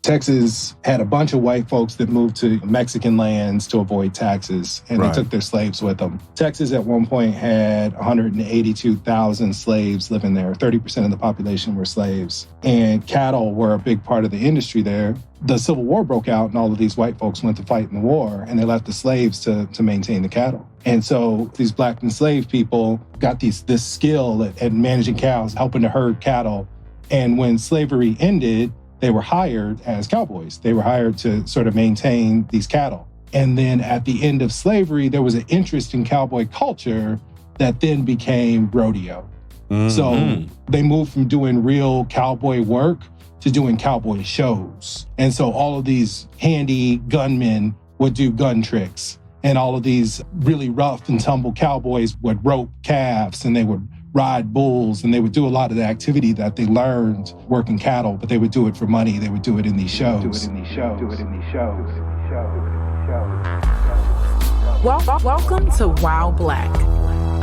Texas had a bunch of white folks that moved to Mexican lands to avoid taxes, and they took their slaves with them. Texas at one point had 182,000 slaves living there. 30% of the population were slaves. And cattle were a big part of the industry there. The Civil War broke out, and all of these white folks went to fight in the war, and they left the slaves to maintain the cattle. And so these black enslaved people got this skill at managing cows, helping to herd cattle. And when slavery ended, they were hired as cowboys. They were hired to sort of maintain these cattle. And then at the end of slavery, there was an interest in cowboy culture that then became rodeo. Mm-hmm. So they moved from doing real cowboy work to doing cowboy shows. And so all of these handy gunmen would do gun tricks. And all of these really rough and tumble cowboys would rope calves, and they would ride bulls, and they would do a lot of the activity that they learned working cattle, but they would do it for money. They would do it in these shows. Welcome to Wow Black,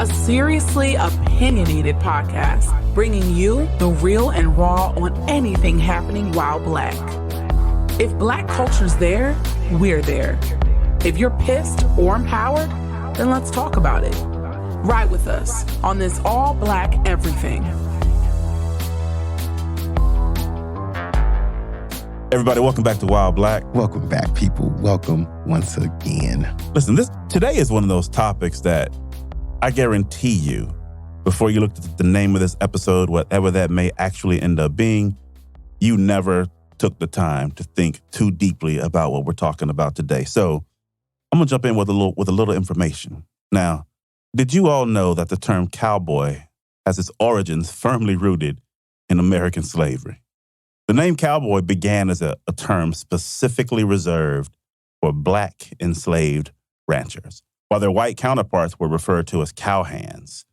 a seriously opinionated podcast, bringing you the real and raw on anything happening while Black. If Black culture's there, we're there. If you're pissed or empowered, then let's talk about it. Ride with us on this all Black everything. Everybody, welcome back to Wild Black. Welcome back, people. Welcome once again. Listen, today is one of those topics that I guarantee you, before you looked at the name of this episode, whatever that may actually end up being, you never took the time to think too deeply about what we're talking about today. So I'm gonna jump in with a little information. Now, did you all know that the term cowboy has its origins firmly rooted in American slavery? The name cowboy began as a term specifically reserved for Black enslaved ranchers, while their white counterparts were referred to as cowhands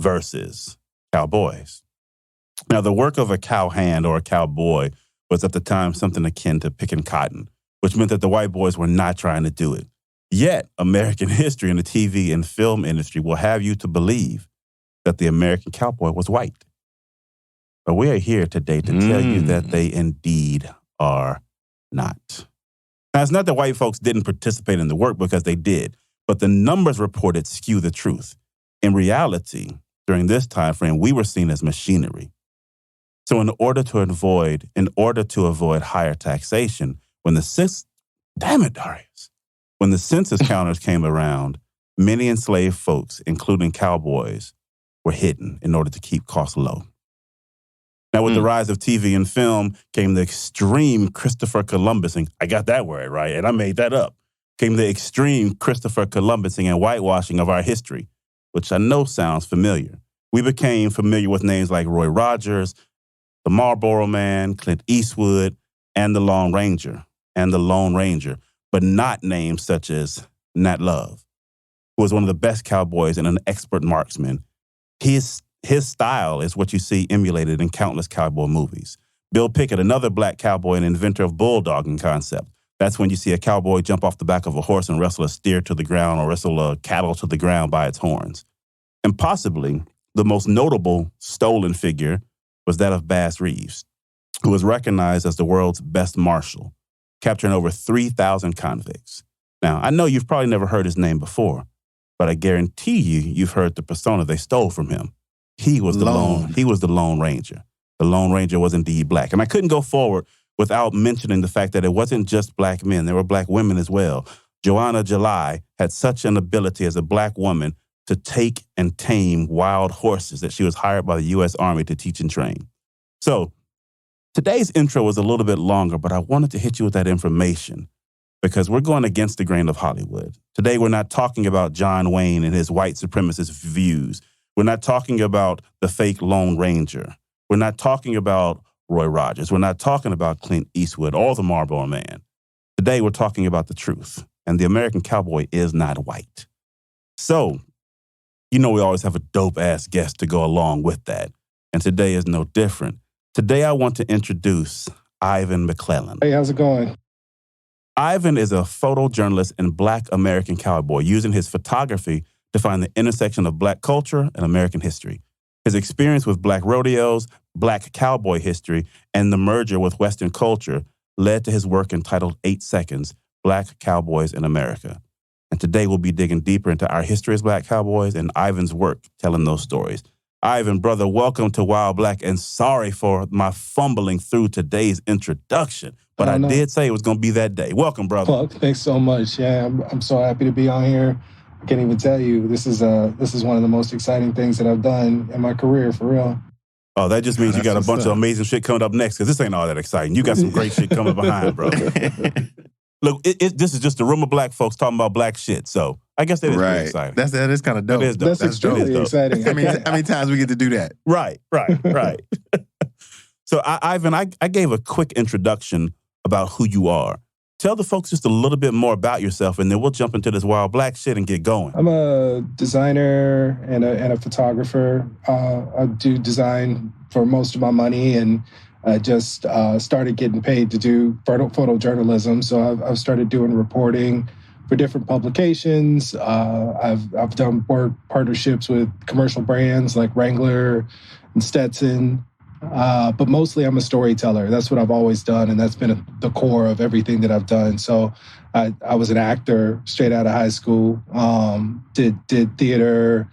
versus cowboys. Now, the work of a cowhand or a cowboy was at the time something akin to picking cotton, which meant that the white boys were not trying to do it. Yet, American history in the TV and film industry will have you to believe that the American cowboy was white. But we are here today to tell you that they indeed are not. Now, it's not that white folks didn't participate in the work, because they did, but the numbers reported skew the truth. In reality, during this time frame, we were seen as machinery. So in order to avoid higher taxation, when the census counters came around, many enslaved folks, including cowboys, were hidden in order to keep costs low. Now, with the rise of TV and film came the extreme Christopher Columbusing. I got that word right, and I made that up. Came the extreme Christopher Columbusing and whitewashing of our history, which I know sounds familiar. We became familiar with names like Roy Rogers, the Marlboro Man, Clint Eastwood, and the Lone Ranger, but not names such as Nat Love, who was one of the best cowboys and an expert marksman. His style is what you see emulated in countless cowboy movies. Bill Pickett, another Black cowboy and inventor of bulldogging concept. That's when you see a cowboy jump off the back of a horse and wrestle a steer to the ground or wrestle a cattle to the ground by its horns. And possibly the most notable stolen figure was that of Bass Reeves, who was recognized as the world's best marshal, capturing over 3,000 convicts. Now, I know you've probably never heard his name before, but I guarantee you've heard the persona they stole from him. He was the Lone Ranger. The Lone Ranger was indeed Black. And I couldn't go forward without mentioning the fact that it wasn't just Black men. There were Black women as well. Joanna July had such an ability as a Black woman to take and tame wild horses that she was hired by the U.S. Army to teach and train. So today's intro was a little bit longer, but I wanted to hit you with that information because we're going against the grain of Hollywood. Today, we're not talking about John Wayne and his white supremacist views. We're not talking about the fake Lone Ranger. We're not talking about Roy Rogers. We're not talking about Clint Eastwood or the Marlboro Man. Today, we're talking about the truth, and the American cowboy is not white. So, we always have a dope-ass guest to go along with that, and today is no different. Today, I want to introduce Ivan McClellan. Hey, how's it going? Ivan is a photojournalist and Black American cowboy, using his photography to find the intersection of Black culture and American history. His experience with Black rodeos, Black cowboy history, and the merger with Western culture led to his work entitled 8 Seconds, Black Cowboys in America. And today we'll be digging deeper into our history as Black Cowboys and Ivan's work telling those stories. Ivan, brother, welcome to Wild Black, and sorry for my fumbling through today's introduction, but I did say it was going to be that day. Welcome, brother. Well, thanks so much. Yeah, I'm so happy to be on here. I can't even tell you. This is one of the most exciting things that I've done in my career, for real. Oh, that just means you got a bunch of amazing shit coming up next, because this ain't all that exciting. You got some great shit coming behind, bro. Look, this is just a room of Black folks talking about Black shit, so I guess that is pretty exciting. That is kind of dope. That is dope. That's extremely exciting. How many times we get to do that? Right. So, Ivan, I gave a quick introduction about who you are. Tell the folks just a little bit more about yourself, and then we'll jump into this Wild Black shit and get going. I'm a designer and a photographer. I do design for most of my money, and I just started getting paid to do photojournalism. So I've started doing reporting for different publications. I've done work partnerships with commercial brands like Wrangler and Stetson. But mostly I'm a storyteller. That's what I've always done, and that's been the core of everything that I've done. So I was an actor straight out of high school, did theater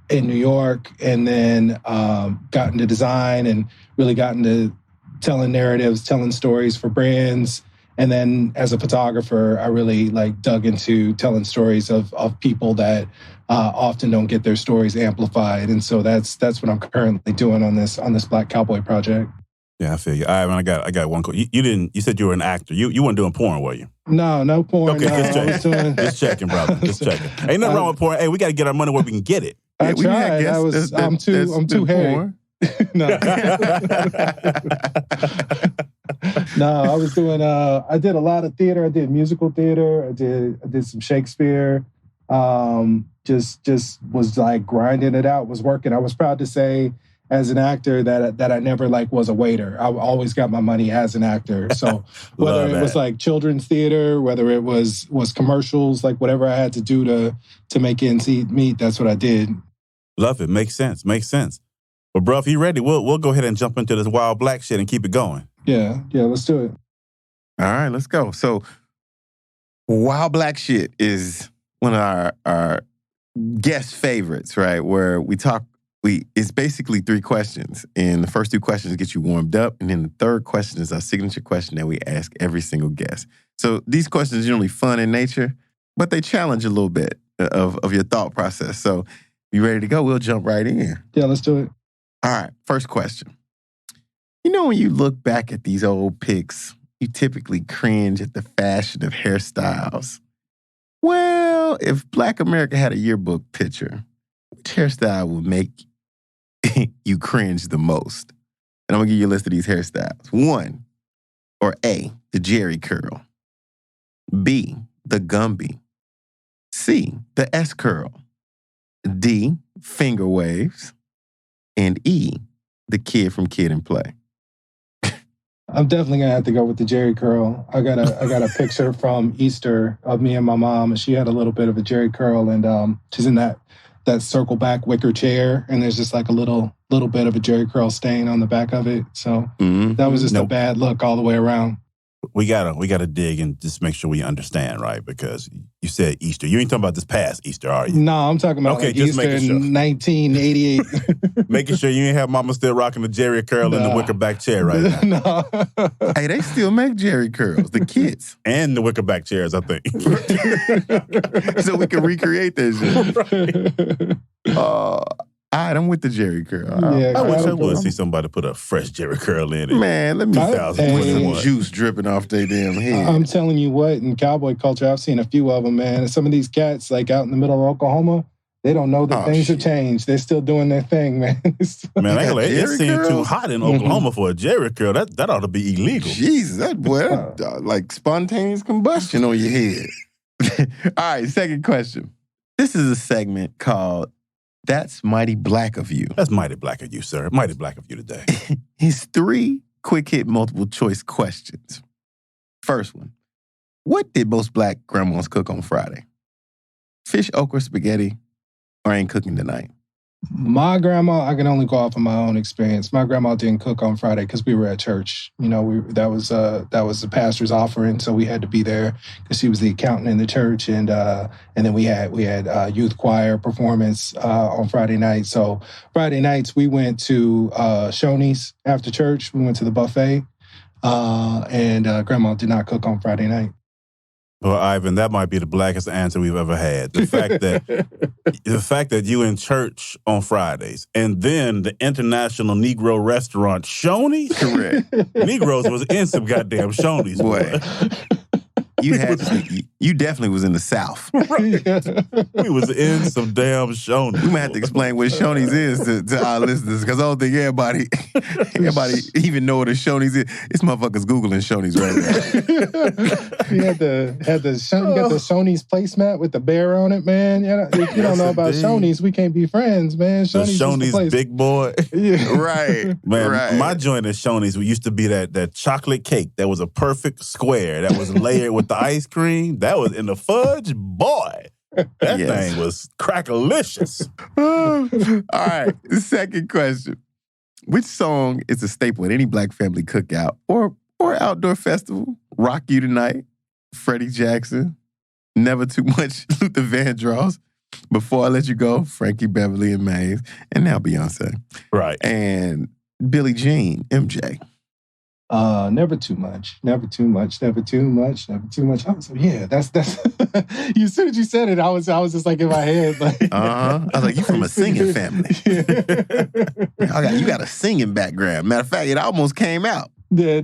in New York, and then got into design and really got into telling narratives, telling stories for brands. And then as a photographer, I really dug into telling stories of people that often don't get their stories amplified. And so that's what I'm currently doing on this Black Cowboy project. Yeah, I feel you. Ivan, I got one. You said you were an actor. You weren't doing porn, were you? No porn. Okay, no, just checking. Just checking, brother. Just checking. Ain't nothing wrong with porn. Hey, we got to get our money where we can get it. I tried. I'm too hairy. No. No, I was doing, I did a lot of theater. I did musical theater. I did some Shakespeare. Just was grinding it out, was working. I was proud to say as an actor that I never was a waiter. I always got my money as an actor. So whether it was children's theater, whether it was commercials, whatever I had to do to make ends meet, that's what I did. Love it. Makes sense. Well, bro, if you're ready, we'll go ahead and jump into this Wild Black shit and keep it going. Yeah, let's do it. All right, let's go. So, Wild Black shit is one of our guest favorites, right? Where it's basically 3 questions. And the first 2 questions get you warmed up. And then the third question is our signature question that we ask every single guest. So these questions are generally fun in nature, but they challenge a little bit of your thought process. So you ready to go? We'll jump right in. Yeah, let's do it. All right, first question. You know, when you look back at these old pics, you typically cringe at the fashion of hairstyles. Well, if Black America had a yearbook picture, which hairstyle would make you cringe the most? And I'm going to give you a list of these hairstyles. 1, or A, the Jerry curl. B, the Gumby. C, the S curl. D, finger waves. And E, the kid from Kid and Play. I'm definitely gonna have to go with the Jerry curl. I got a picture from Easter of me and my mom, and she had a little bit of a Jerry curl, and she's in that circle back wicker chair, and there's just a little bit of a Jerry curl stain on the back of it. So that was just a bad look all the way around. We gotta dig and just make sure we understand, right? Because you said Easter. You ain't talking about this past Easter, are you? No, I'm talking about Easter in 1988. Making sure you ain't have mama still rocking the Jerry curl in the wicker back chair right now. No. Hey, they still make Jerry curls, the kids. And the wicker back chairs, I think. So we can recreate that shit. All right, I'm with the Jerry curl. I wish I would see somebody put a fresh Jerry curl in it. Man, let me some juice dripping off their damn head. I'm telling you what, in cowboy culture, I've seen a few of them, man. Some of these cats, out in the middle of Oklahoma, they don't know that things have changed. They're still doing their thing, man. Man, it seems too hot in Oklahoma for a Jerry curl. That ought to be illegal. Jesus, that boy, like spontaneous combustion on your head. All right, second question. This is a segment called That's Mighty Black of You. That's mighty black of you, sir. Mighty black of you today. It's 3 quick-hit multiple-choice questions. First one. What did most Black grandmas cook on Friday? Fish, okra, spaghetti, or ain't cooking tonight? My grandma, I can only go off of my own experience. My grandma didn't cook on Friday because we were at church. You know, that was the pastor's offering, so we had to be there because she was the accountant in the church, and then we had youth choir performance on Friday night. So Friday nights we went to Shoney's after church. We went to the buffet, and grandma did not cook on Friday night. Well, Ivan, that might be the blackest answer we've ever had. The fact that you in church on Fridays and then the international Negro restaurant Shoney's. Correct. Negroes was in some goddamn Shoney's. Boy. You definitely was in the South. Right. We was in some damn Shoney's. We might have to explain what Shoney's is to our listeners, because I don't think everybody even know what a Shoney's is. This motherfucker's Googling Shoney's right now. You got the Shoney's placemat with the bear on it, man. If you don't know about Shoney's, we can't be friends, man. Shoney's big boy. Yeah. Right. Man, right. my joint at Shoney's used to be that chocolate cake that was a perfect square that was layered with the ice cream. That was in the fudge. Boy, that thing was crackalicious. All right, the second question. Which song is a staple at any black family cookout or outdoor festival? Rock You Tonight, Freddie Jackson, Never Too Much, Luther Vandross, Before I Let You Go, Frankie Beverly and Maze, and now Beyonce. Right. And Billie Jean, MJ. Never too much. Never too much. Never too much. Never too much. That's as soon as you said it, I was just like in my head. Like, I was like, you from a singing family. You got a singing background. Matter of fact, it almost came out. Yeah,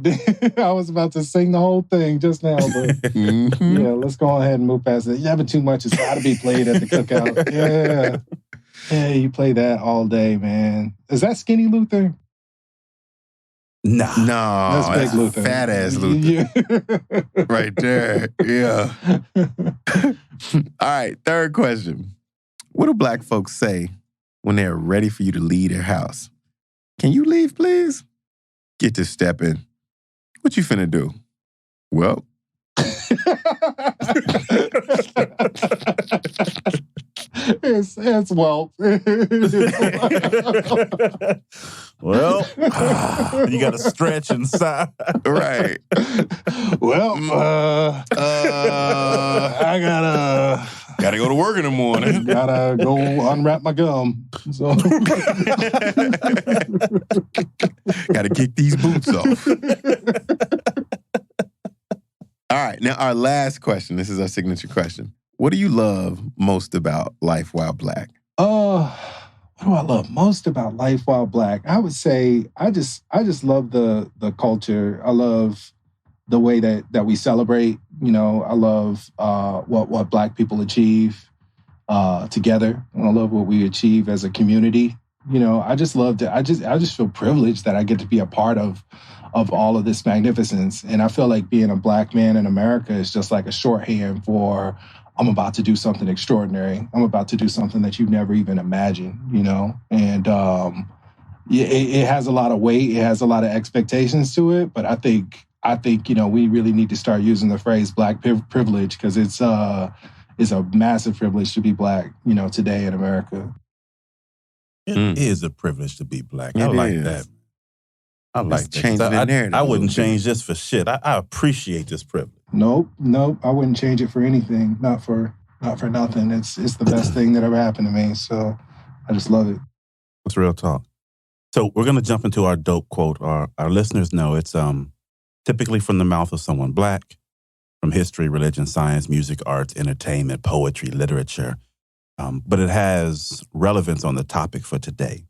I was about to sing the whole thing just now, but yeah, let's go ahead and move past it. Never too much has got to be played at the cookout. Yeah, you play that all day, man. Is that Skinny Luther? Nah. No, that's Big Luther. Fat ass Luther. Yeah. Right there. Yeah. All right, third question. What do black folks say when they're ready for you to leave their house? Can you leave, please? Get to stepping. What you finna do? Well. It's well. Well, you got to stretch inside. Right. Well, I gotta go to work in the morning. Gotta go unwrap my gum. So. Gotta kick these boots off. All right, now our last question. This is our signature question. What do you love most about life while black? What do I love most about life while black? I would say I just love the culture. I love the way that we celebrate. You know, I love what black people achieve together. And I love what we achieve as a community. You know, I just love to. I just feel privileged that I get to be a part of all of this magnificence. And I feel like being a black man in America is just like a shorthand for I'm about to do something extraordinary. I'm about to do something that you've never even imagined, you know? And it has a lot of weight. It has a lot of expectations to it. But I think, you know, we really need to start using the phrase black privilege because it's a massive privilege to be black, you know, today in America. It is a privilege to be black. I like that. I like that. I wouldn't change this for shit. I appreciate this privilege. Nope. I wouldn't change it for anything. Not for nothing. It's the best thing that ever happened to me. So I just love it. That's real talk. So we're gonna jump into our dope quote. Our listeners know it's typically from the mouth of someone black, from history, religion, science, music, arts, entertainment, poetry, literature. But it has relevance on the topic for today.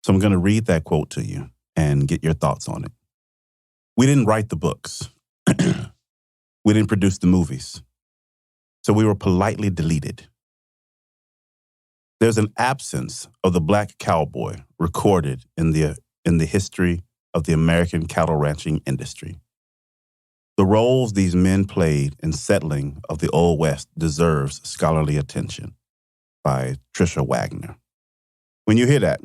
So I'm gonna read that quote to you and get your thoughts on it. We didn't write the books. We didn't produce the movies. So we were politely deleted. There's an absence of the black cowboy recorded in the history of the American cattle ranching industry. The roles these men played in settling of the Old West deserves scholarly attention by Trisha Wagner. When you hear that,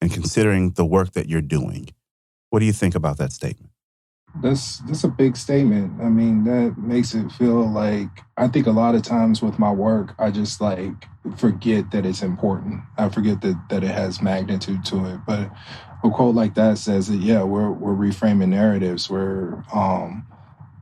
and considering the work that you're doing, what do you think about that statement? That's a big statement. I mean, that makes it feel like, I think a lot of times with my work, I just like forget that it's important. I forget that it has magnitude to it. But a quote like that says that, yeah, we're reframing narratives. We're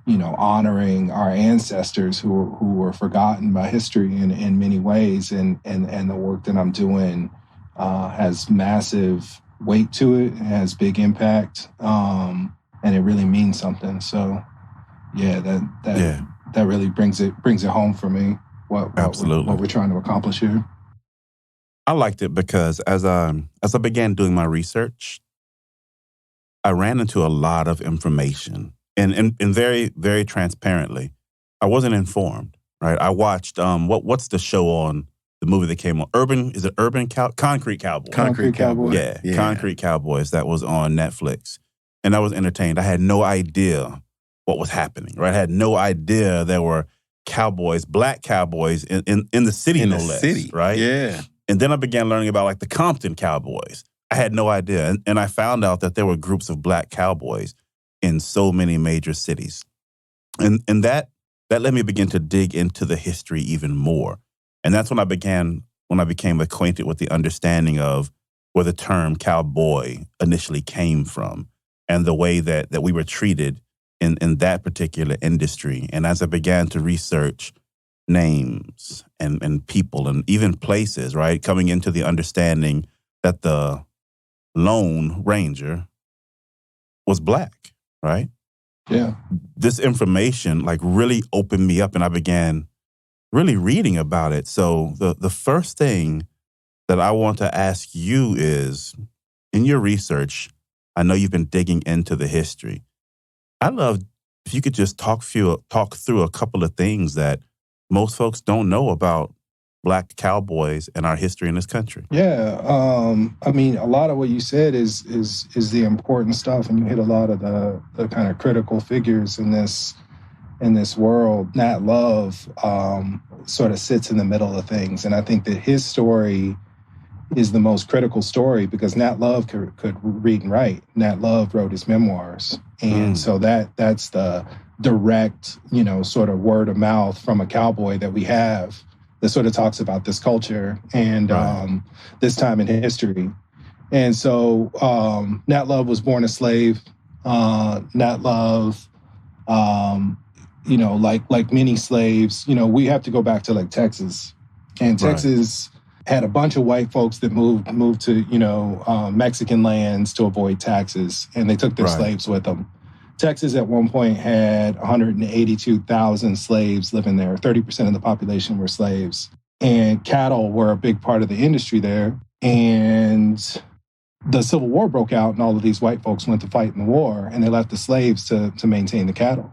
honoring our ancestors who were forgotten by history in many ways, and the work that I'm doing has massive weight to it. It has big impact. And it really means something. So, yeah, that really brings it home for me. What we're trying to accomplish here. I liked it because as I began doing my research, I ran into a lot of information, and very, very transparently, I wasn't informed. Right, I watched what's the show on the movie that came on? Concrete Cowboys. Concrete Cowboys. Yeah, Concrete Cowboys. That was on Netflix. And I was entertained. I had no idea what was happening, right? I had no idea there were cowboys, black cowboys in the city, no less, city, right? Yeah. And then I began learning about like the Compton Cowboys. I had no idea. And I found out that there were groups of black cowboys in so many major cities. And that let me begin to dig into the history even more. And that's when I became acquainted with the understanding of where the term cowboy initially came from, and the way that we were treated in that particular industry. And as I began to research names and people and even places, right, coming into the understanding that the Lone Ranger was black, right? Yeah. This information like really opened me up, and I began really reading about it. So the first thing that I want to ask you is, in your research, I know you've been digging into the history. I'd love if you could just talk through a couple of things that most folks don't know about black cowboys and our history in this country. Yeah, I mean, a lot of what you said is the important stuff, and you hit a lot of the kind of critical figures in this world. Nat Love sort of sits in the middle of things, and I think that his story is the most critical story because Nat Love could read and write. Nat Love wrote his memoirs. And so that's the direct, sort of word of mouth from a cowboy that we have that sort of talks about this culture and this time in history. And so Nat Love was born a slave. Nat Love, like many slaves, we have to go back to like Texas. And Texas had a bunch of white folks that moved to, Mexican lands to avoid taxes, and they took their slaves with them. Texas at one point had 182,000 slaves living there. 30% of the population were slaves. And cattle were a big part of the industry there. And the Civil War broke out, and all of these white folks went to fight in the war, and they left the slaves to maintain the cattle.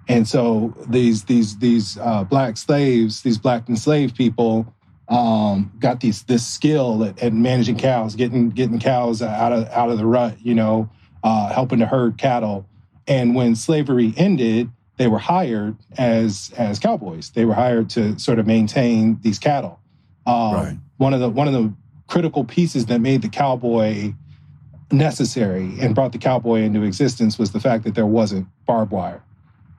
And so these black slaves, these black enslaved people, got this skill at managing cows, getting cows out of the rut, helping to herd cattle. And when slavery ended, they were hired as cowboys. They were hired to sort of maintain these cattle. One of the critical pieces that made the cowboy necessary and brought the cowboy into existence was the fact that there wasn't barbed wire.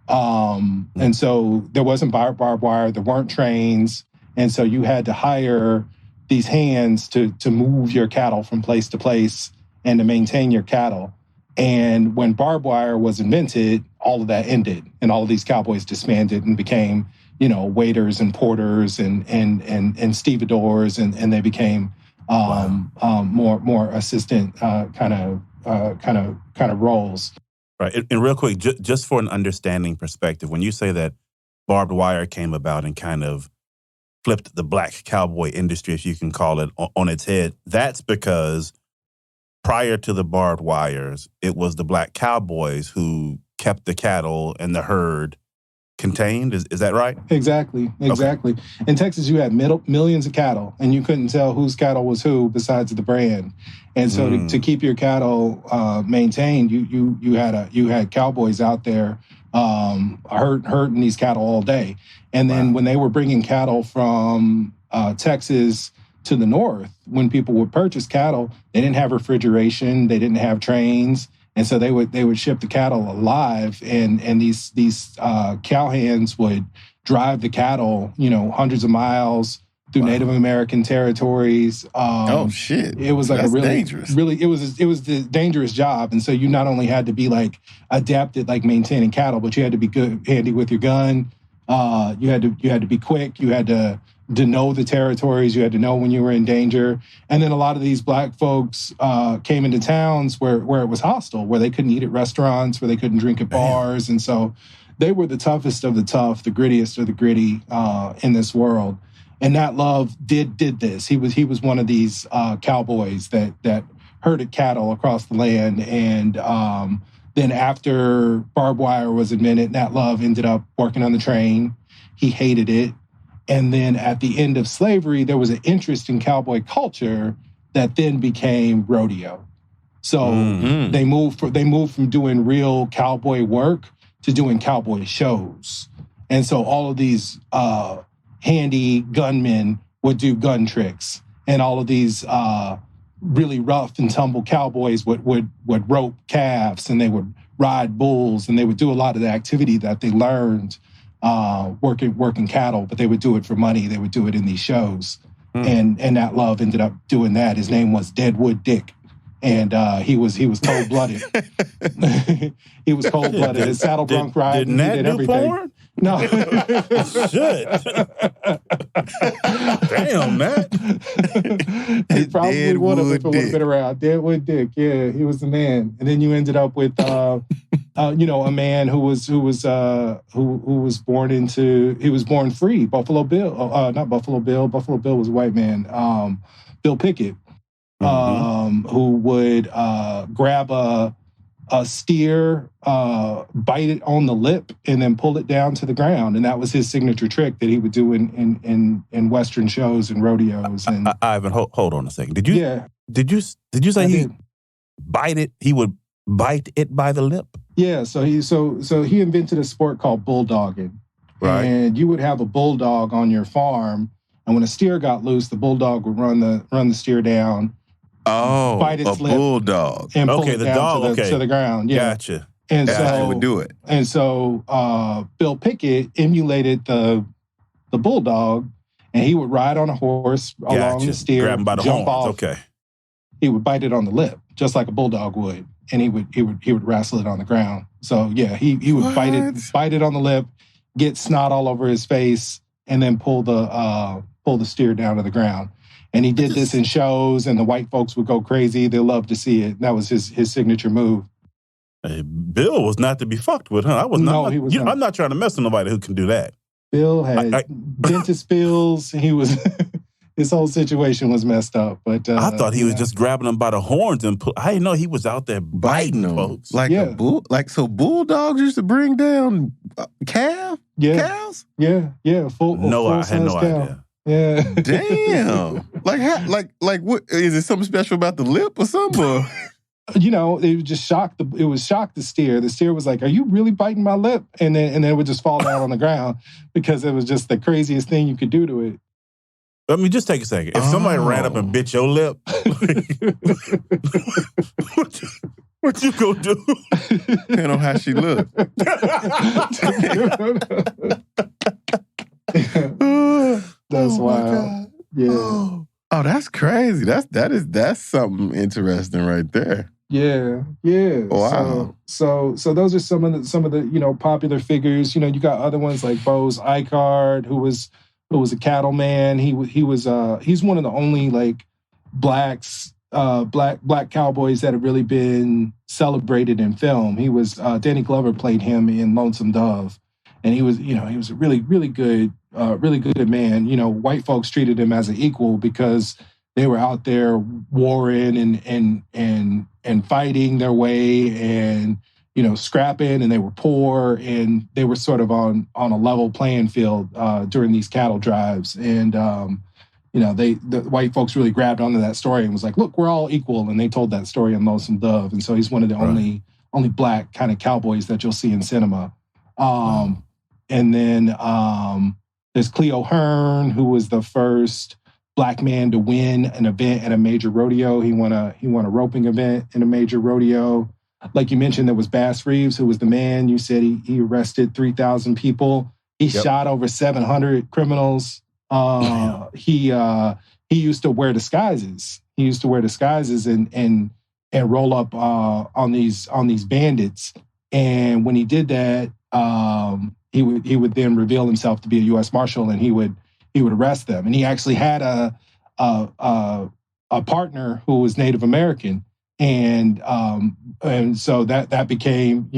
And so there wasn't barbed wire. There weren't trains. And so you had to hire these hands to move your cattle from place to place and to maintain your cattle. And when barbed wire was invented, all of that ended, and all of these cowboys disbanded and became, waiters and porters and stevedores, and they became more assistant kind of roles. Right. And real quick, just for an understanding perspective, when you say that barbed wire came about and kind of flipped the black cowboy industry, if you can call it, on its head, that's because prior to the barbed wires, it was the black cowboys who kept the cattle and the herd contained. Is that right? Exactly. Okay. In Texas, you had millions of cattle, and you couldn't tell whose cattle was who besides the brand. And so to keep your cattle maintained, you had cowboys out there herding these cattle all day. And then when they were bringing cattle from Texas to the north, when people would purchase cattle, they didn't have refrigeration, they didn't have trains, And so they would ship the cattle alive, and these cowhands would drive the cattle, hundreds of miles through Native American territories. Oh shit! It was like That's a really dangerous. Really, it was the dangerous job. And so you not only had to be like adept at like maintaining cattle, but you had to be handy with your gun. You had to be quick. You had to know the territories. You had to know when you were in danger. And then a lot of these black folks came into towns where it was hostile, where they couldn't eat at restaurants, where they couldn't drink at bars. And so they were the toughest of the tough, the grittiest of the gritty in this world. And Nat Love did this. He was one of these cowboys that herded cattle across the land. And then after barbed wire was invented, Nat Love ended up working on the train. He hated it. And then at the end of slavery, there was an interest in cowboy culture that then became rodeo. So they moved from doing real cowboy work to doing cowboy shows. And so all of these handy gunmen would do gun tricks, and all of these really rough and tumble cowboys would rope calves, and they would ride bulls, and they would do a lot of the activity that they learned working cattle, but they would do it for money. They would do it in these shows. And Nat Love ended up doing that. His name was Deadwood Dick. And he was cold-blooded. He was cold-blooded. His saddle bronc ride. Did Nat do porn? No. Shit. Damn, Nat. He probably would have if it would have been around. Deadwood Dick, yeah, he was the man. And then you ended up with, a man who was born free. Buffalo Bill, not Buffalo Bill. Buffalo Bill was a white man. Bill Pickett. Who would grab a steer, bite it on the lip, and then pull it down to the ground. And that was his signature trick that he would do in Western shows and rodeos. And Ivan, hold on a second. Did you say he bite it? He would bite it by the lip? Yeah. So he invented a sport called bulldogging. Right. And you would have a bulldog on your farm, and when a steer got loose, the bulldog would run the steer down. Oh, bite its lip, bulldog. And pull it down to the ground. Yeah. Gotcha. And so would do it. And so Bill Pickett emulated the bulldog, and he would ride on a horse along the steer, grab him by the jump horns. off. Okay. He would bite it on the lip, just like a bulldog would, and he would wrestle it on the ground. So yeah, he would bite it on the lip, get snot all over his face, and then pull the steer down to the ground. And he did this in shows, and the white folks would go crazy. They loved to see it. That was his signature move. Hey, Bill was not to be fucked with, huh? He was not. I'm not trying to mess with nobody who can do that. Bill had dentist bills. He was his whole situation was messed up. But I thought he was just grabbing them by the horns and I didn't know he was out there biting them, folks. So bulldogs used to bring down cows. Yeah, no, I had no idea. Yeah. Damn. What is it? Something special about the lip or something? Or? It was just shocked. It was shocked the steer. The steer was like, "Are you really biting my lip?" And then it would just fall down on the ground because it was just the craziest thing you could do to it. Let me just take a second. If somebody ran up and bit your lip, what you gonna do? Depending on how she looked. That's wild. Yeah. Oh, that's crazy. That's something interesting right there. Yeah. Wow. So those are some of the popular figures. You got other ones like Bose Icard, who was a cattleman. He's one of the only like black cowboys that have really been celebrated in film. He was Danny Glover played him in Lonesome Dove, and he was a really good man. White folks treated him as an equal because they were out there warring and fighting their way and scrapping, and they were poor, and they were sort of on a level playing field during these cattle drives. And the white folks really grabbed onto that story and was like, "Look, we're all equal." And they told that story in Lonesome Dove. And so he's one of the only black kind of cowboys that you'll see in cinema. And then there's Cleo Hearn, who was the first black man to win an event at a major rodeo. He won a roping event in a major rodeo. like you mentioned, there was Bass Reeves, who was the man. You said he arrested 3,000 people. He shot over 700 criminals. He used to wear disguises. He used to wear disguises and roll up on these bandits. And when he did that, he would then reveal himself to be a U.S. Marshal, and he would arrest them. And he actually had a partner who was Native American, and so that became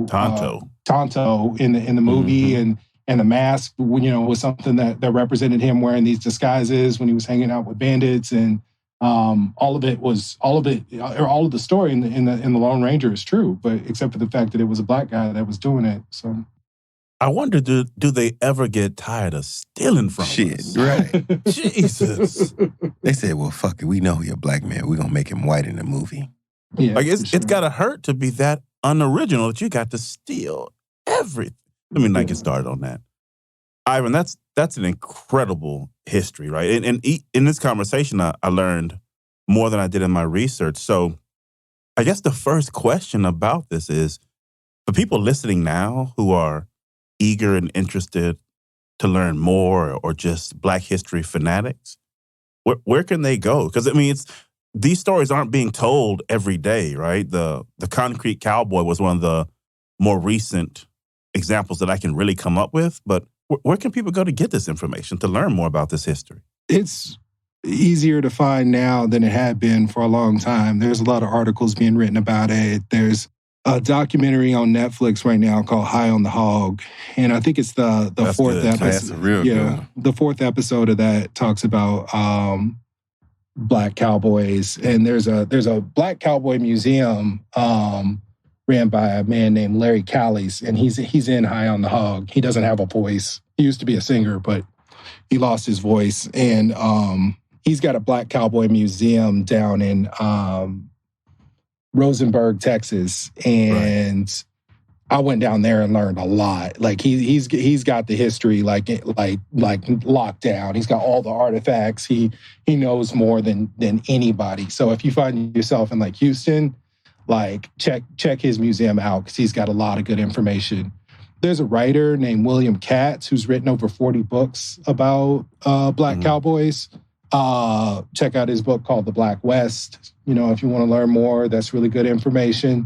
Tonto in the movie, and the mask was something that represented him wearing these disguises when he was hanging out with bandits, and all of the story in the Lone Ranger is true, but except for the fact that it was a black guy that was doing it. So I wonder, do they ever get tired of stealing from us? Right. Jesus. They said, well, fuck it. We know he's a black man. We're going to make him white in the movie. Yeah, like it's got to hurt to be that unoriginal that you got to steal everything. Let me not get started on that. Ivan, that's an incredible history, right? And in this conversation, I learned more than I did in my research. So I guess the first question about this is, for people listening now who are eager and interested to learn more, or just Black history fanatics, where can they go? Because I mean, these stories aren't being told every day, right? The Concrete Cowboy was one of the more recent examples that I can really come up with. But where can people go to get this information, to learn more about this history? It's easier to find now than it had been for a long time. There's a lot of articles being written about it. There's a documentary on Netflix right now called High on the Hog, and I think it's the fourth episode. That's real good. The fourth episode of that talks about Black cowboys, and there's a Black Cowboy museum ran by a man named Larry Callies, and he's in High on the Hog. He doesn't have a voice. He used to be a singer, but he lost his voice, and he's got a Black Cowboy museum down in Rosenberg, Texas, and I went down there and learned a lot. Like he's got the history like locked down. He's got all the artifacts. He knows more than anybody. So if you find yourself in like Houston, like check his museum out, because he's got a lot of good information. There's a writer named William Katz who's written over 40 books about Black cowboys. Check out his book called The Black West. If you want to learn more, that's really good information.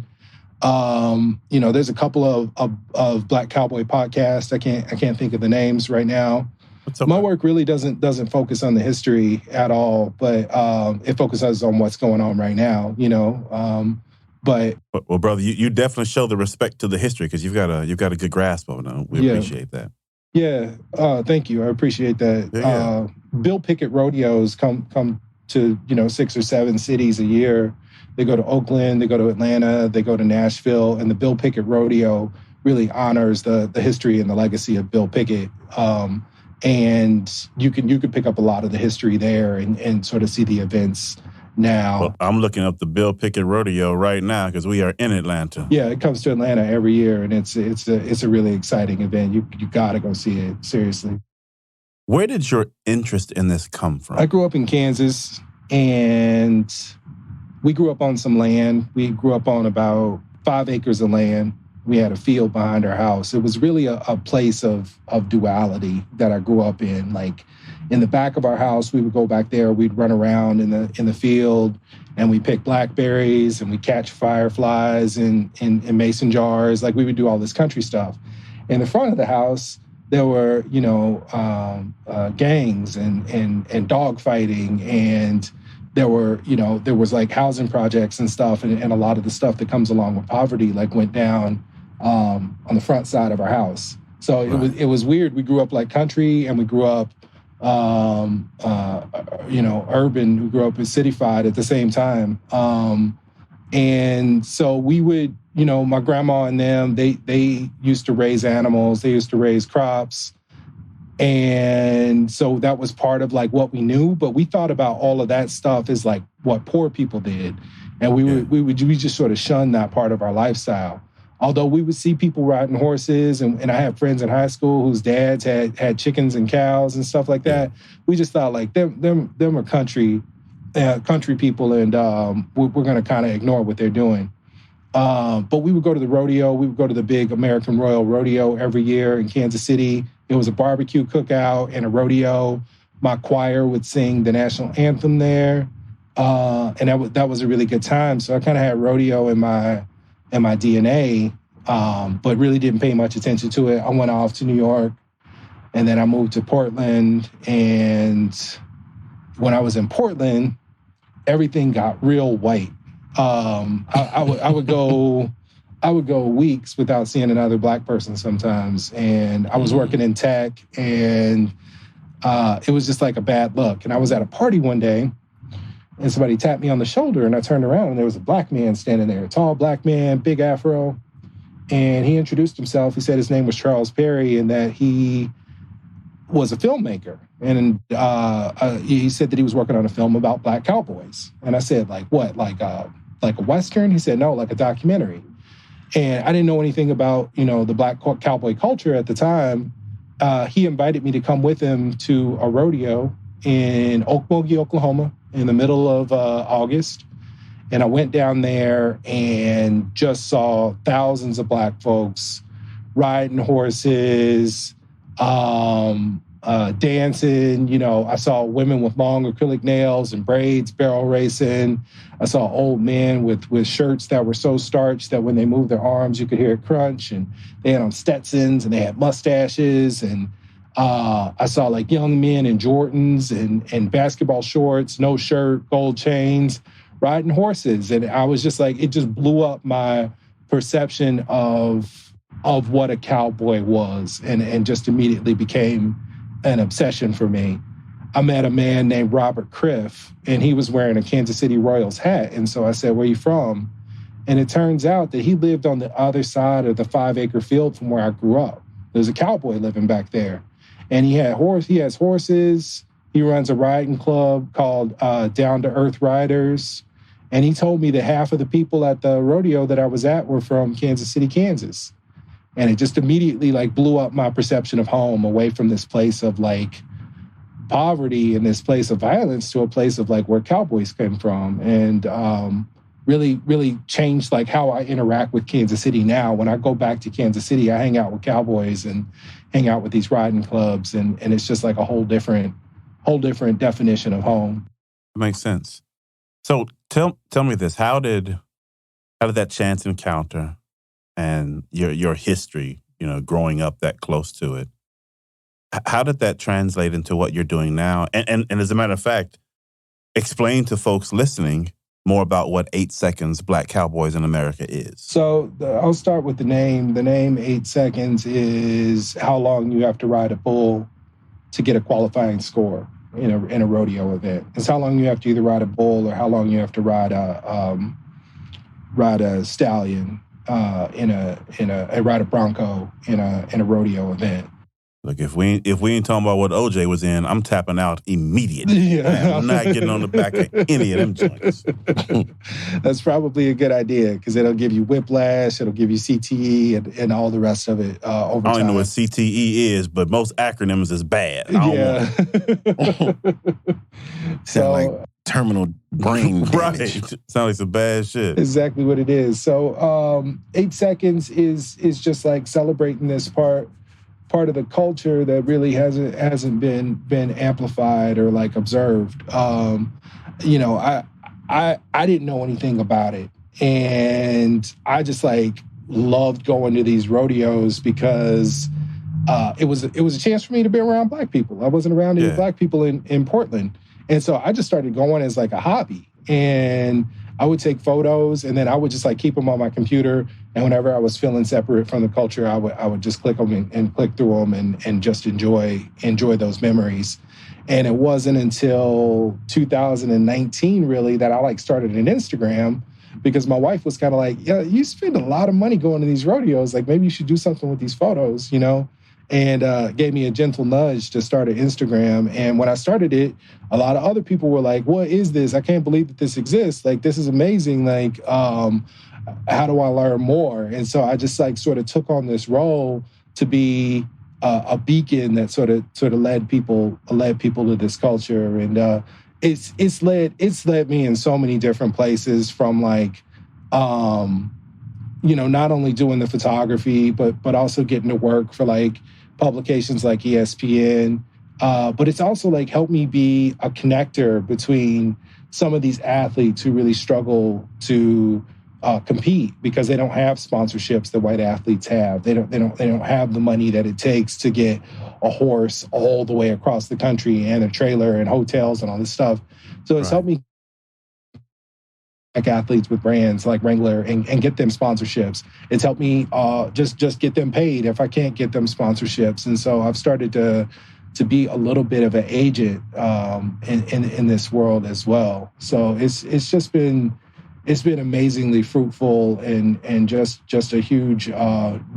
There's a couple of Black Cowboy podcasts. I can't think of the names right now. My work really doesn't focus on the history at all, but it focuses on what's going on right now. Well, brother, you definitely show the respect to the history, because you've got a good grasp of it. We appreciate that. Yeah, thank you. I appreciate that. Yeah. Bill Pickett rodeos come to 6 or 7 cities a year. They go to Oakland, they go to Atlanta, they go to Nashville, and the Bill Pickett Rodeo really honors the history and the legacy of Bill Pickett. And you can pick up a lot of the history there and sort of see the events now. Well, I'm looking up the Bill Pickett Rodeo right now, because we are in Atlanta. Yeah, it comes to Atlanta every year, and it's a really exciting event. You got to go see it, seriously. Where did your interest in this come from? I grew up in Kansas, and we grew up on some land. We grew up on about 5 acres of land. We had a field behind our house. It was really a place of duality that I grew up in. Like in the back of our house, we would go back there. We'd run around in the field, and we pick blackberries, and we catch fireflies in mason jars. Like we would do all this country stuff. In the front of the house, there were gangs and dog fighting, and there was like housing projects and stuff, and a lot of the stuff that comes along with poverty like went down on the front side of our house. So it was weird. We grew up like country, and we grew up urban. We grew up in cityfied at the same time. And so we would, my grandma and them, they used to raise animals. They used to raise crops. And so that was part of like what we knew, but we thought about all of that stuff as like what poor people did. And we just sort of shunned that part of our lifestyle. Although we would see people riding horses, and I had friends in high school whose dads had chickens and cows and stuff like that. We just thought like them are country people, and we're going to kind of ignore what they're doing. But we would go to the rodeo. We would go to the big American Royal Rodeo every year in Kansas City. It was a barbecue cookout and a rodeo. My choir would sing the national anthem there. And that was a really good time. So I kind of had rodeo in my DNA, but really didn't pay much attention to it. I went off to New York, and then I moved to Portland. And when I was in Portland, everything got real white. I would go weeks without seeing another Black person sometimes. And I was working in tech, and it was just like a bad look. And I was at a party one day, and somebody tapped me on the shoulder, and I turned around, and there was a Black man standing there, a tall Black man, big afro. And he introduced himself. He said his name was Charles Perry and that he was a filmmaker. And he said that he was working on a film about Black cowboys. And I said, like, what? Like a Western? He said, no, like a documentary. And I didn't know anything about, the Black cowboy culture at the time. He invited me to come with him to a rodeo in Okmulgee, Oklahoma, in the middle of August. And I went down there and just saw thousands of Black folks riding horses, dancing. I saw women with long acrylic nails and braids, barrel racing. I saw old men with shirts that were so starched that when they moved their arms, you could hear it crunch. And they had on Stetsons and they had mustaches. And I saw like young men in Jordans and basketball shorts, no shirt, gold chains, riding horses. And I was just like, it just blew up my perception of what a cowboy was, and just immediately became an obsession for me. I met a man named Robert Criff, and he was wearing a Kansas City Royals hat. And so I said, where are you from? And it turns out that he lived on the other side of the 5-acre field from where I grew up. There's a cowboy living back there. And he has horses. He runs a riding club called Down to Earth Riders. And he told me that half of the people at the rodeo that I was at were from Kansas City, Kansas. And it just immediately blew up my perception of home, away from this place of poverty and this place of violence to a place of where cowboys came from. And really, really changed how I interact with Kansas City now. When I go back to Kansas City, I hang out with cowboys and hang out with these riding clubs. And it's just a whole different definition of home. It makes sense. So tell me this: how did that chance encounter and your history, growing up that close to it, how did that translate into what you're doing now? And as a matter of fact, explain to folks listening more about what 8 Seconds Black Cowboys in America is. So I'll start with the name. The name 8 Seconds is how long you have to ride a bull to get a qualifying score in a rodeo event. It's how long you have to either ride a bull or how long you have to ride a stallion ride a bronco in a rodeo event. Look, if we ain't talking about what OJ was in, I'm tapping out immediately. Yeah. I'm not getting on the back of any of them joints. That's probably a good idea, because it'll give you whiplash, it'll give you CTE, and all the rest of it over time. I don't know what CTE is, but most acronyms is bad. Sound like terminal brain damage. Right. Sounds like some bad shit. Exactly what it is. So 8 Seconds is just celebrating this part of the culture that really hasn't been amplified or observed. I didn't know anything about it, and I just loved going to these rodeos because it was a chance for me to be around Black people. I wasn't around any Black people in Portland, and so I just started going as a hobby. And I would take photos, and then I would just keep them on my computer. And whenever I was feeling separate from the culture, I would just click them and click through them and just enjoy those memories. And it wasn't until 2019 really that I started an Instagram, because my wife was kind of yeah, you spend a lot of money going to these rodeos. Maybe you should do something with these photos, and gave me a gentle nudge to start an Instagram. And when I started it, a lot of other people were like, what is this? I can't believe that this exists. This is amazing. How do I learn more? And so I just sort of took on this role to be a beacon that sort of led people to this culture. And it's led me in so many different places, from not only doing the photography, but also getting to work for like publications like ESPN. But it's also like helped me be a connector between some of these athletes who really struggle to compete because they don't have sponsorships that white athletes have. They don't have the money that it takes to get a horse all the way across the country and a trailer and hotels and all this stuff. So it's helped me like athletes with brands like Wrangler and get them sponsorships. It's helped me just get them paid if I can't get them sponsorships. And so I've started to be a little bit of an agent in this world as well. So it's been amazingly fruitful and just a huge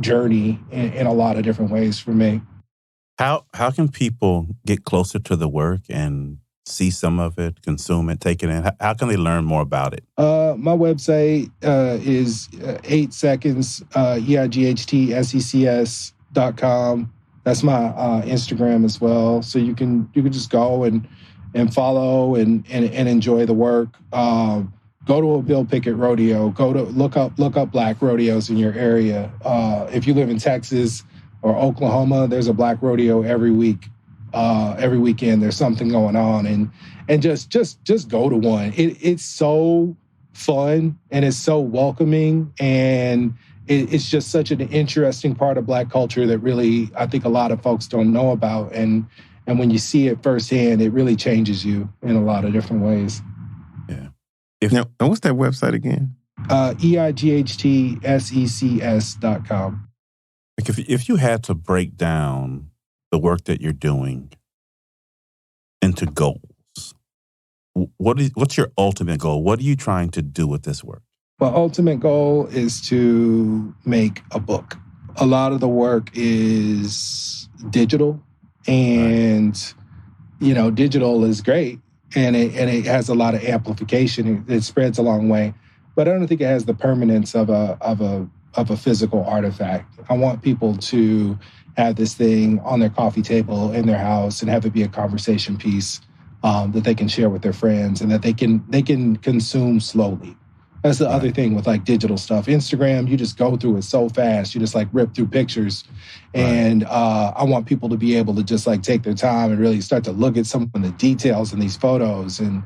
journey in a lot of different ways for me. How can people get closer to the work and see some of it, consume it, take it in? How can they learn more about it? My website is 8 seconds, EIGHTSECS.com. That's my Instagram as well. So you can just go and follow and enjoy the work. Go to a Bill Pickett rodeo. Look up black rodeos in your area. If you live in Texas or Oklahoma, there's a black rodeo every week. Every weekend there's something going on, and just go to one. It's so fun and it's so welcoming, and it's just such an interesting part of Black culture that really I think a lot of folks don't know about, and when you see it firsthand, it really changes you in a lot of different ways. Yeah. And what's that website again? EIGHTSECS.com. Like if you had to break down the work that you're doing into goals, what's your ultimate goal? What are you trying to do with this work? My ultimate goal is to make a book. A lot of the work is digital, and digital is great, and it has a lot of amplification. It spreads a long way, but I don't think it has the permanence of a physical artifact. I want people to have this thing on their coffee table in their house and have it be a conversation piece that they can share with their friends and that they can consume slowly. That's the other thing with like digital stuff. Instagram, you just go through it so fast. You just like rip through pictures. And I want people to be able to just like take their time and really start to look at some of the details in these photos and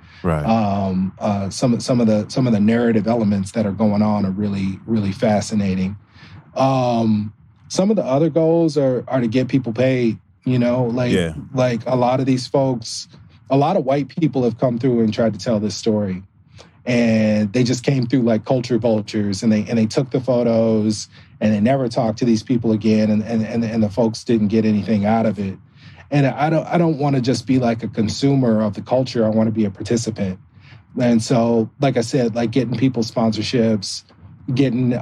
some of the narrative elements that are going on are really, really fascinating. Some of the other goals are to get people paid, like a lot of these folks, a lot of white people have come through and tried to tell this story. And they just came through like culture vultures, and they took the photos and they never talked to these people again, and the folks didn't get anything out of it. And I don't want to just be like a consumer of the culture. I want to be a participant. And so, like I said, like getting people sponsorships, getting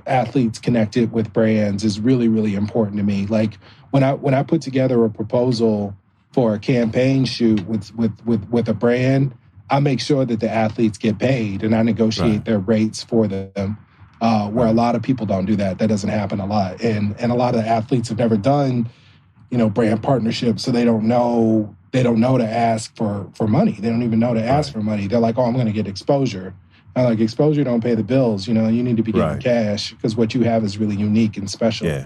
athletes connected with brands is really, really important to me. Like when I put together a proposal for a campaign shoot with a brand, I make sure that the athletes get paid and I negotiate their rates for them, where a lot of people don't do that. That doesn't happen a lot. And a lot of the athletes have never done, brand partnerships, so they don't know to ask for money. They don't even know to ask for money. They're like, oh, I'm going to get exposure. I'm like, exposure don't pay the bills. You need to be getting cash because what you have is really unique and special. Yeah.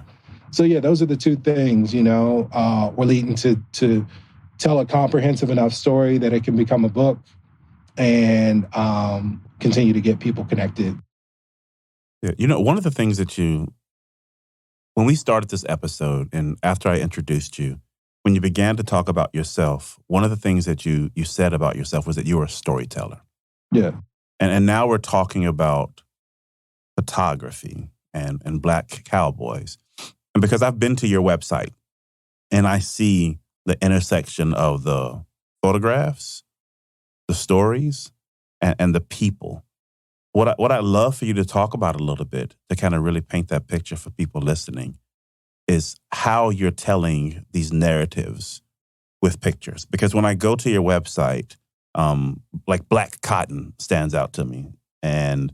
So those are the two things, we're leading to tell a comprehensive enough story that it can become a book, and continue to get people connected. Yeah, one of the things that when we started this episode and after I introduced you, when you began to talk about yourself, one of the things that you said about yourself was that you were a storyteller. Yeah. And now we're talking about photography and Black Cowboys. And because I've been to your website and I see the intersection of the photographs, the stories, and the people. What I'd love for you to talk about a little bit to kind of really paint that picture for people listening is how you're telling these narratives with pictures. Because when I go to your website, like Black Cotton stands out to me, and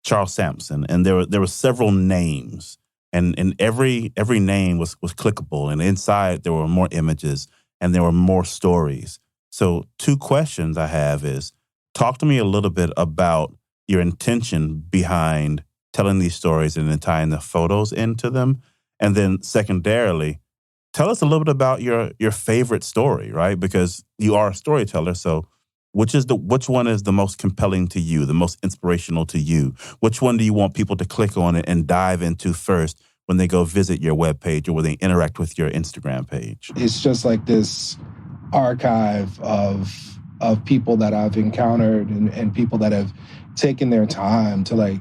Charles Sampson, and there were several names, and every name was clickable, and inside there were more images and there were more stories. So 2 questions I have is, talk to me a little bit about your intention behind telling these stories and then tying the photos into them? And then secondarily, tell us a little bit about your favorite story, right? Because you are a storyteller, so which one is the most compelling to you, the most inspirational to you? Which one do you want people to click on it and dive into first when they go visit your webpage or when they interact with your Instagram page? It's just like this archive of people that I've encountered and people that have taken their time to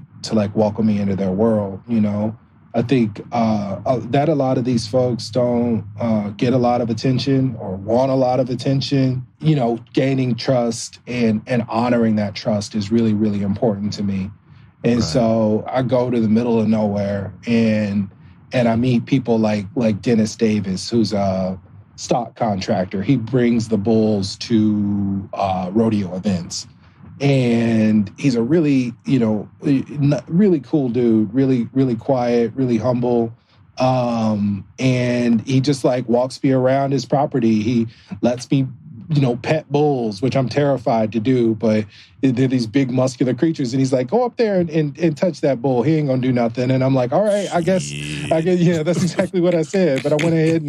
welcome me into their world, you know? I think that a lot of these folks don't get a lot of attention or want a lot of attention. You know, gaining trust and honoring that trust is really, really important to me. And Right. so I go to the middle of nowhere and I meet people like Dennis Davis, who's a stock contractor. He brings the bulls to rodeo events. And he's a really, really cool dude, really, really quiet, really humble. And he just like walks me around his property. He lets me, pet bulls, which I'm terrified to do, but they're these big muscular creatures. And he's like, go up there and touch that bull. He ain't gonna do nothing. And I'm like, all right, I guess, yeah, that's exactly what I said. But I went ahead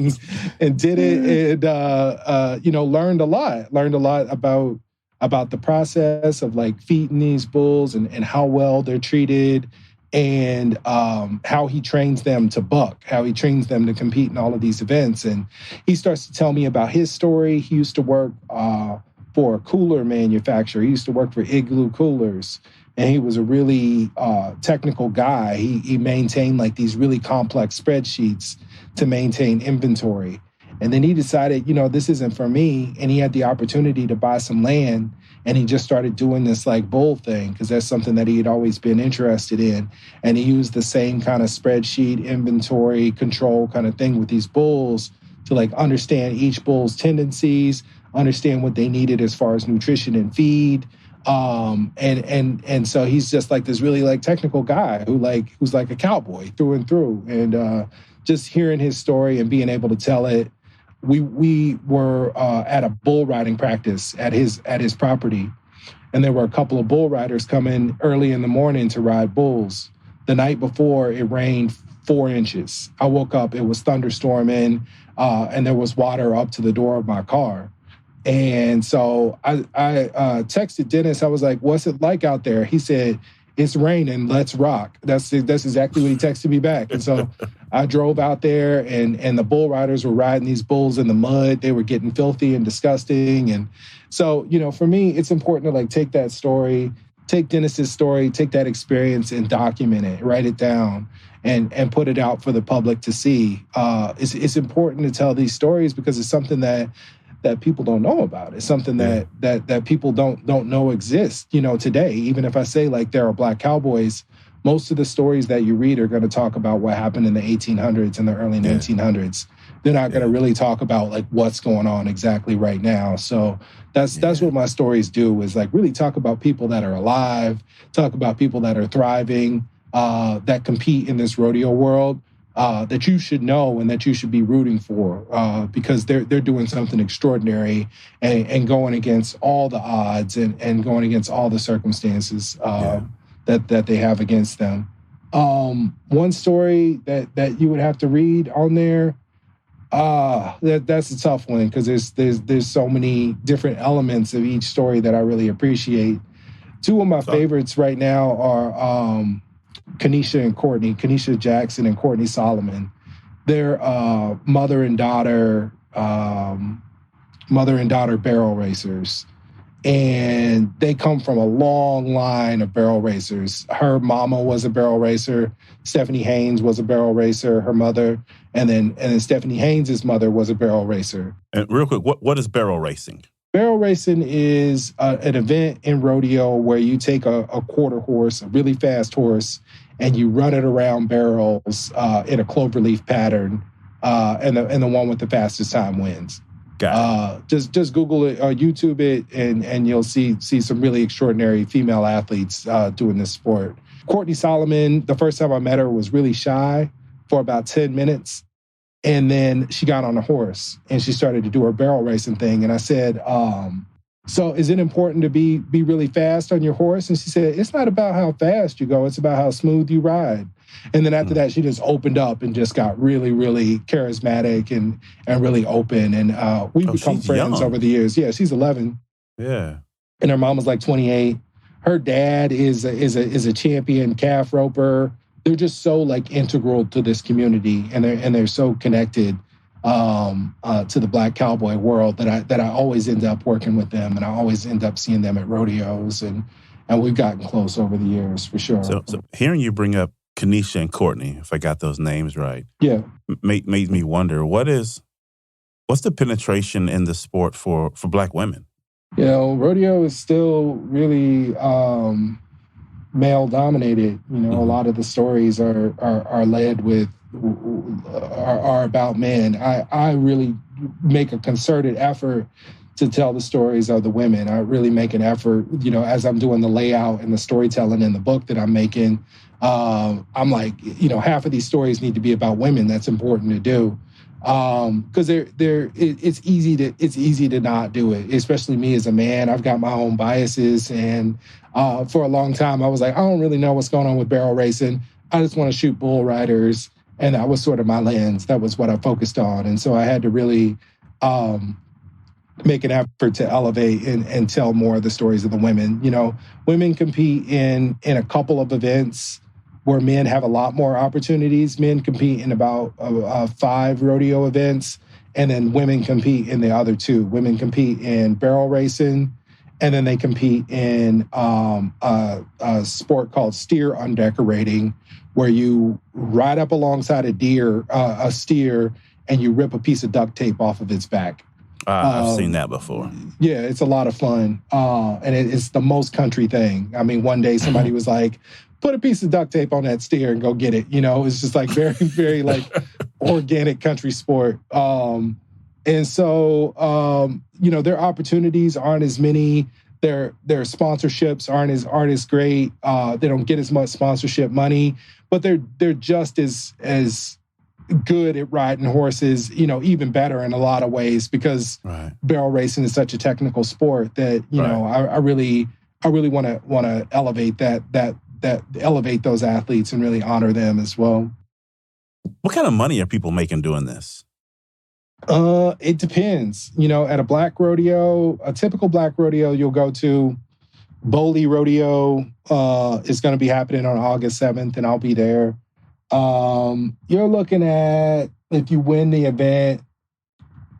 and did it and, learned a lot about the process of like feeding these bulls and how well they're treated and how he trains them to buck, how he trains them to compete in all of these events. And he starts to tell me about his story. He used to work for a cooler manufacturer. He used to work for Igloo Coolers. And he was a really technical guy. He maintained like these really complex spreadsheets to maintain inventory. And then he decided, this isn't for me. And he had the opportunity to buy some land. And he just started doing this like bull thing because that's something that he had always been interested in. And he used the same kind of spreadsheet, inventory, control kind of thing with these bulls to like understand each bull's tendencies, understand what they needed as far as nutrition and feed. And so he's just like this really like technical guy who's like a cowboy through and through. And just hearing his story and being able to tell it. We were at a bull riding practice at his property, and there were a couple of bull riders coming early in the morning to ride bulls. The night before, it rained 4 inches. I woke up, it was thunderstorming, and there was water up to the door of my car. And so I texted Dennis. I was like, "What's it like out there?" He said, "It's raining, let's rock." That's exactly what he texted me back. And so I drove out there and the bull riders were riding these bulls in the mud. They were getting filthy and disgusting. And so, for me, it's important to like take that story, take Dennis's story, take that experience and document it, write it down and put it out for the public to see. It's important to tell these stories because it's something that people don't know about. It's something that people don't know exists, today. Even if I say like there are Black cowboys, most of the stories that you read are going to talk about what happened in the 1800s and the early 1900s. They're not going to really talk about like what's going on exactly right now. So that's what my stories do is like really talk about people that are alive, talk about people that are thriving, that compete in this rodeo world. That you should know and that you should be rooting for because they're doing something extraordinary and going against all the odds and going against all the circumstances that they have against them. One story that you would have to read on there, that's a tough one because there's so many different elements of each story that I really appreciate. Two of my favorites right now are Kenesha and Courtney, Kenesha Jackson and Courtney Solomon. They're mother and daughter barrel racers. And they come from a long line of barrel racers. Her mama was a barrel racer. Stephanie Haynes was a barrel racer, her mother. And then Stephanie Haynes' mother was a barrel racer. And real quick, what is barrel racing? Barrel racing is an event in rodeo where you take a quarter horse, a really fast horse, and you run it around barrels in a cloverleaf pattern, and the one with the fastest time wins. Just Google it, YouTube it, and you'll see some really extraordinary female athletes doing this sport. Courtney Solomon, the first time I met her, was really shy for about 10 minutes. And then she got on a horse and she started to do her barrel racing thing. And I said, so is it important to be really fast on your horse? And she said, it's not about how fast you go. It's about how smooth you ride. And then after that, she just opened up and just got really, really charismatic and really open. And we've become friends young. over the years. Yeah, she's 11. Yeah. And her mom was like 28. Her dad is a champion calf roper. They're just so like integral to this community, and they're so connected to the Black cowboy world that I always end up working with them, and I always end up seeing them at rodeos, and we've gotten close over the years for sure. So hearing you bring up Kenesha and Courtney, if I got those names right, yeah, made me wonder what's the penetration in the sport for Black women? You know, rodeo is still really male dominated. You know, a lot of the stories are led with are about men. I really make a concerted effort to tell the stories of the women. I really make an effort, you know, as I'm doing the layout and the storytelling in the book that I'm making. I'm like, you know, half of these stories need to be about women. That's important to do. Because it's easy to not do it, especially me as a man. I've got my own biases, and for a long time I was like, I don't really know what's going on with barrel racing. I just want to shoot bull riders, and that was sort of my lens. That was what I focused on, and so I had to really make an effort to elevate and tell more of the stories of the women. You know, women compete in a couple of events where men have a lot more opportunities. Men compete in about 5 rodeo events, and then women compete in the other 2. Women compete in barrel racing, and then they compete in a sport called steer undecorating, where you ride up alongside a steer, and you rip a piece of duct tape off of its back. I've seen that before. Yeah, it's a lot of fun. And it's the most country thing. I mean, one day somebody was like, put a piece of duct tape on that steer and go get it. You know, it's just like very, very like organic country sport. And so, you know, their opportunities aren't as many. Their sponsorships aren't as great. They don't get as much sponsorship money, but they're just as good at riding horses, you know, even better in a lot of ways, because barrel racing is such a technical sport that, you know, I really want to elevate that elevate those athletes and really honor them as well. What kind of money are people making doing this? It depends. You know, at a typical Black rodeo you'll go to, Boley Rodeo is going to be happening on August 7th, and I'll be there. You're looking at, if you win the event,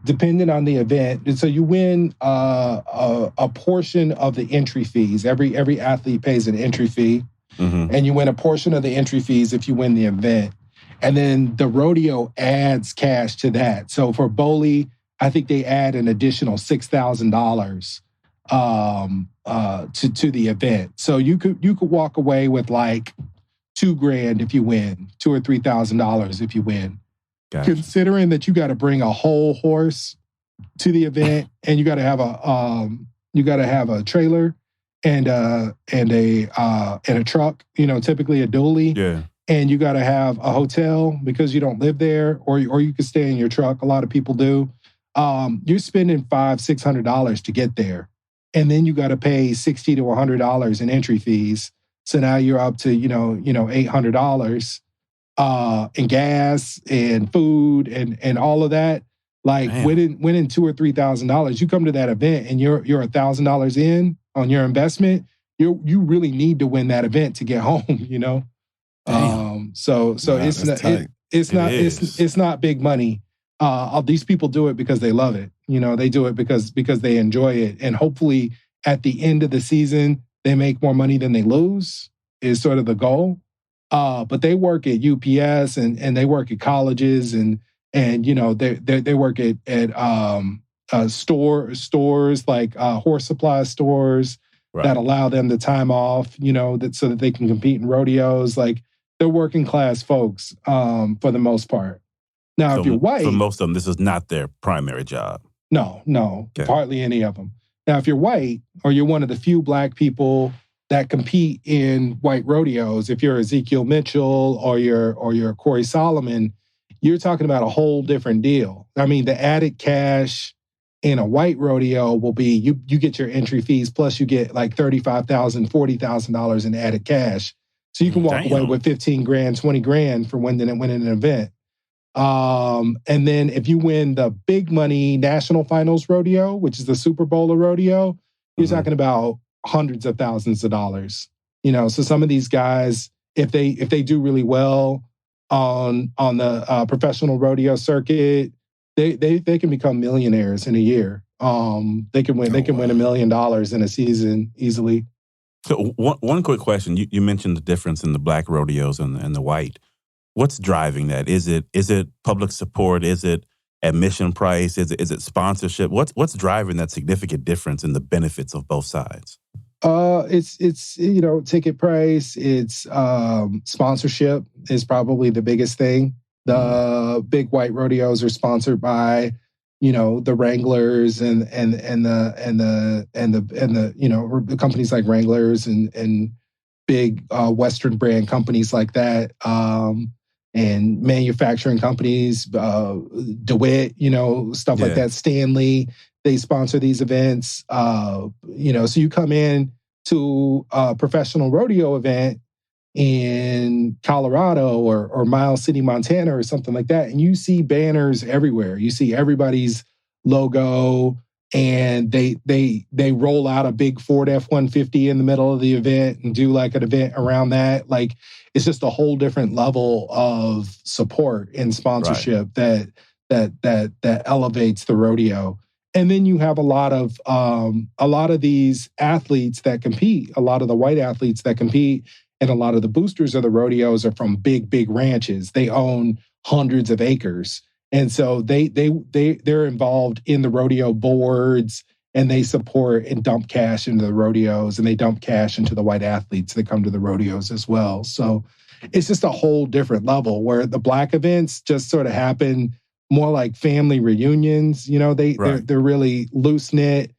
depending on the event, and so you win a portion of the entry fees. Every athlete pays an entry fee. And you win a portion of the entry fees if you win the event. And then the rodeo adds cash to that. So for Boley, I think they add an additional $6,000 to the event. So you could walk away with like $2,000 if you win, $2,000 or $3,000 if you win. Gotcha. Considering that you got to bring a whole horse to the event, and you got to have a trailer and a truck, you know, typically a dually. Yeah. And you got to have a hotel because you don't live there, or you can stay in your truck. A lot of people do. You're spending $500-$600 to get there, and then you got to pay $60 to $100 in entry fees. So now you're up to, you know, $800 in gas and food and all of that. Like winning $2,000 or $3,000, you come to that event and you're $1,000 in on your investment. You really need to win that event to get home, you know. So it's not big money. These people do it because they love it. You know, they do it because they enjoy it, and hopefully at the end of the season they make more money than they lose is sort of the goal. But they work at UPS and they work at colleges and you know they work at stores like horse supply stores that allow them the time off, you know, so that they can compete in rodeos. Like, they're working class folks for the most part. Now, if you're white, for most of them, this is not their primary job. No, hardly any of them. Now, if you're white, or you're one of the few Black people that compete in white rodeos, if you're Ezekiel Mitchell or you're Corey Solomon, you're talking about a whole different deal. I mean, the added cash And a white rodeo will be you get your entry fees plus you get like $35,000, $40,000 in added cash. So you can walk away with 15 grand, 20 grand for winning an event. And then if you win the big money national finals rodeo, which is the Super Bowl of rodeo, you're talking about hundreds of thousands of dollars. So some of these guys, if they do really well on the professional rodeo circuit, they can become millionaires in a year. They can win $1 million in a season easily. So one quick question: you mentioned the difference in the black rodeos and the white. What's driving that? Is it public support? Is it admission price? Is it sponsorship? What's driving that significant difference in the benefits of both sides? It's ticket price. It's sponsorship is probably the biggest thing. The big white rodeos are sponsored by, the Wranglers and the companies like Wranglers and big Western brand companies like that, and manufacturing companies, DeWitt, stuff like that. Stanley, they sponsor these events. So you come in to a professional rodeo event in Colorado or Miles City, Montana, or something like that, and you see banners everywhere. You see everybody's logo, and they roll out a big Ford F-150 in the middle of the event and do like an event around that. Like, it's just a whole different level of support and sponsorship that elevates the rodeo. And then you have a lot of these athletes that compete, a lot of the white athletes that compete, and a lot of the boosters of the rodeos are from big ranches. They own hundreds of acres. And so they're involved in the rodeo boards, and they support and dump cash into the rodeos, and they dump cash into the white athletes that come to the rodeos as well. So it's just a whole different level where the black events just sort of happen more like family reunions. They're really loose knit.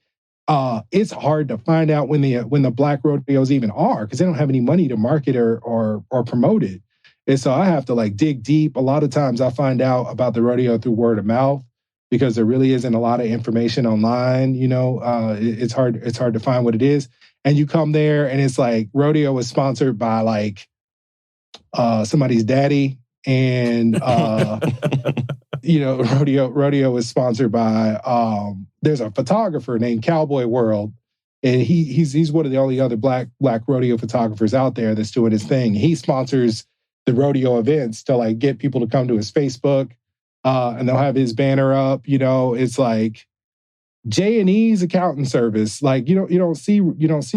It's hard to find out when the black rodeos even are, because they don't have any money to market or promote it. And so I have to like dig deep. A lot of times I find out about the rodeo through word of mouth, because there really isn't a lot of information online. It's hard to find what it is. And you come there and it's like rodeo is sponsored by like somebody's daddy, and rodeo is sponsored by there's a photographer named Cowboy World, and he's one of the only other black rodeo photographers out there that's doing his thing. He sponsors the rodeo events to like get people to come to his Facebook, and they'll have his banner up. It's like J&E's accounting service. Like you don't see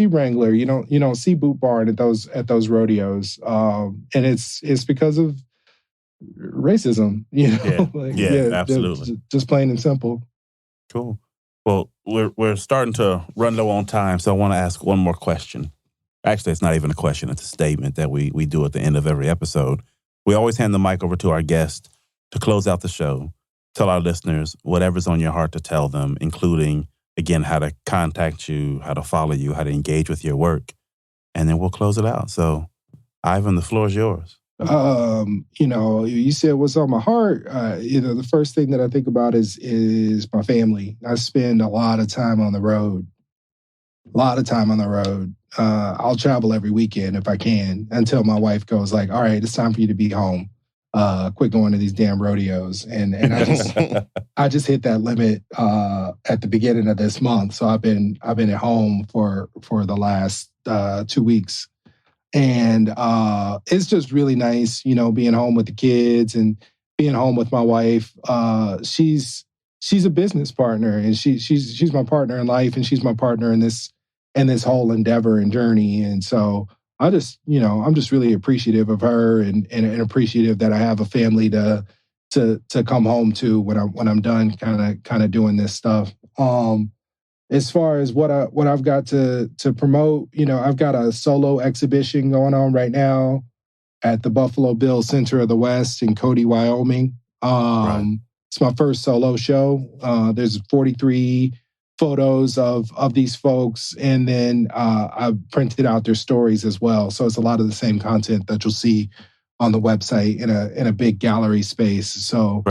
Wrangler, you don't see Boot Barn at those rodeos, and it's because of racism. Absolutely, just plain and simple. Cool. Well, we're starting to run low on time, so I want to ask one more question. Actually, it's not even a question. It's a statement that we do at the end of every episode. We always hand the mic over to our guest to close out the show. Tell our listeners whatever's on your heart to tell them, including, again, how to contact you, how to follow you, how to engage with your work. And then we'll close it out. So, Ivan, the floor is yours. You said what's on my heart. The first thing that I think about is my family. I spend a lot of time on the road. I'll travel every weekend if I can, until my wife goes like, all right, it's time for you to be home. Quit going to these damn rodeos. And I just hit that limit at the beginning of this month. So I've been at home for the last 2 weeks. And it's just really nice, being home with the kids and being home with my wife. She's a business partner, and she's my partner in life, and she's my partner in this whole endeavor and journey. And so I'm just really appreciative of her and appreciative that I have a family to come home to when I'm done kind of doing this stuff. As far as what I've got to promote, I've got a solo exhibition going on right now at the Buffalo Bill Center of the West in Cody, Wyoming. It's my first solo show. There's 43 photos of these folks, and then I've printed out their stories as well. So it's a lot of the same content that you'll see on the website in a big gallery space. So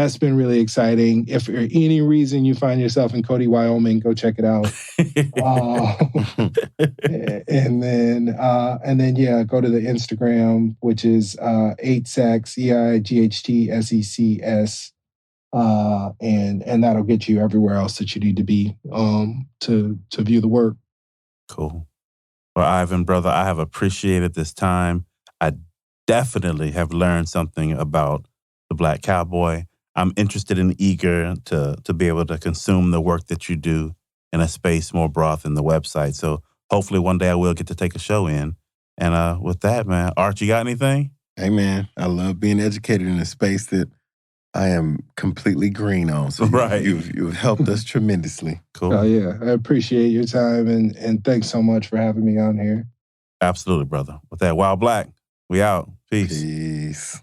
that's been really exciting. If for any reason you find yourself in Cody, Wyoming, go check it out. And then, yeah, go to the Instagram, which is 8Secks, EIGHTSECS. And that'll get you everywhere else that you need to be to view the work. Cool. Well, Ivan, brother, I have appreciated this time. I definitely have learned something about the Black Cowboy. I'm interested and eager to be able to consume the work that you do in a space more broad than the website. So hopefully one day I will get to take a show in. And with that, man, Art, you got anything? Hey, man, I love being educated in a space that I am completely green on. So you've helped us tremendously. Cool. Oh, yeah. I appreciate your time, and thanks so much for having me on here. Absolutely, brother. With that, Wild Black, we out. Peace. Peace.